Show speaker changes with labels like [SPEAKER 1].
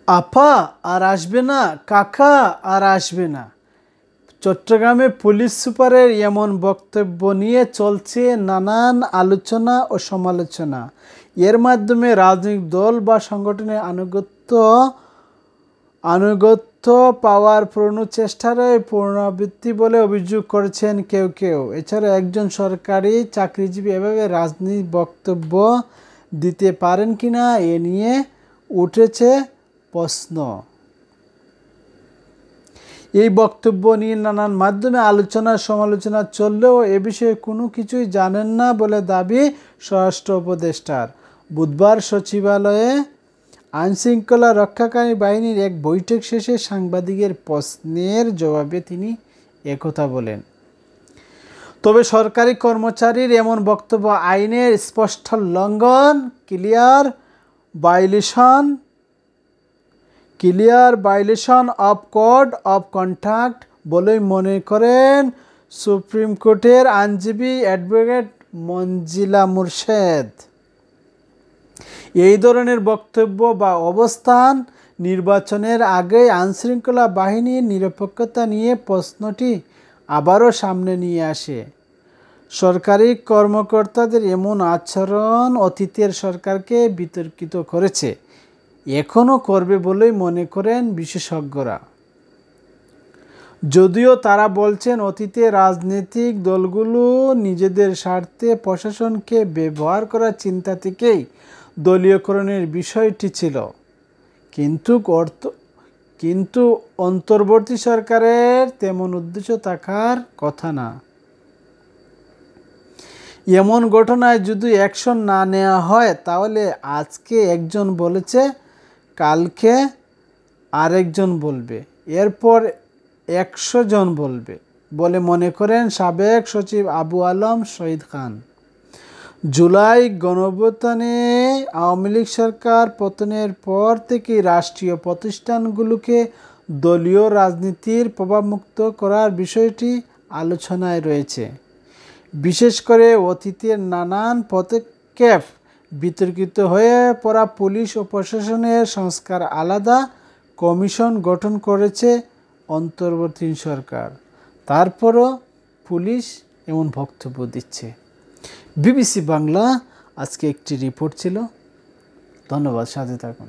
[SPEAKER 1] আপা আর আসবে না, কাকা আর আসবে না। চট্টগ্রামে পুলিশ সুপারের এমন বক্তব্য নিয়ে চলছে নানান আলোচনা ও সমালোচনা। এর মাধ্যমে রাজনৈতিক দল বা সংগঠনের আনুগত্য পাওয়ার চেষ্টারই পুনরাবৃত্তি বলে অভিযোগ করেছেন কেউ কেউ। এছাড়া একজন সরকারি চাকরিজীবী এভাবে রাজনৈতিক বক্তব্য দিতে পারেন কিনা এ নিয়ে উঠেছে প্রশ্ন। এই বক্তব্য নিয়ে নানান মাধ্যমে আলোচনা সমালোচনা চললেও এ বিষয়ে কোনো কিছুই জানেন না বলে দাবি স্বরাষ্ট্র উপদেষ্টার। বুধবার সচিবালয়ে আইনশৃঙ্খলা রক্ষাকারী বাহিনীর এক বৈঠক শেষে সাংবাদিকের প্রশ্নের জবাবে তিনি একথা বলেন। তবে সরকারি কর্মচারীর এমন বক্তব্য আইনের স্পষ্ট লঙ্ঘন, clear violation of code of conduct বলেই মনে করেন সুপ্রিম কোর্টের আইনজীবী অ্যাডভোকেট মঞ্জিলা মুর্শেদ। এই ধরনের বক্তব্য বা অবস্থান নির্বাচনের আগে আইনশৃঙ্খলা বাহিনীর নিরপেক্ষতা নিয়ে প্রশ্নটি আবারও সামনে নিয়ে আসে। সরকারি কর্মকর্তাদের এমন আচরণ অতীতের সরকারকে বিতর্কিত করেছে, এখনও করবে বলেই মনে করেন বিশেষজ্ঞরা। যদিও তারা বলছেন অতীতে রাজনৈতিক দলগুলো নিজেদের স্বার্থে প্রশাসনকে ব্যবহার করার চিন্তা থেকেই দলীয়করণের বিষয়টি ছিল, কিন্তু অন্তর্বর্তী সরকারের তেমন উদ্দেশ্য থাকার কথা না। এমন ঘটনায় যদি অ্যাকশন না নেওয়া হয় তাহলে আজকে একজন বলেছে, কালকে আরেকজন বলবে, এরপর 100 জন বলবে বলে মনে করেন সাবেক সচিব আবু আলম শহীদ খান। জুলাই গণঅভ্যুত্থানে আওয়ামী লীগ সরকার পতনের পর থেকে রাষ্ট্রীয় প্রতিষ্ঠানগুলোকে দলীয় রাজনীতির প্রভাবমুক্ত করার বিষয়টি আলোচনায় রয়েছে। বিশেষ করে অতীতের নানান পদক্ষেপ বিতর্কিত হয়ে পড়া পুলিশ ও প্রশাসনের সংস্কার আলাদা কমিশন গঠন করেছে অন্তর্বর্তী সরকার। তারপরও পুলিশ এমন বক্তব্য দিচ্ছে। বিবিসি বাংলা আজকে একটি রিপোর্ট ছিল। ধন্যবাদ, সাথে থাকুন।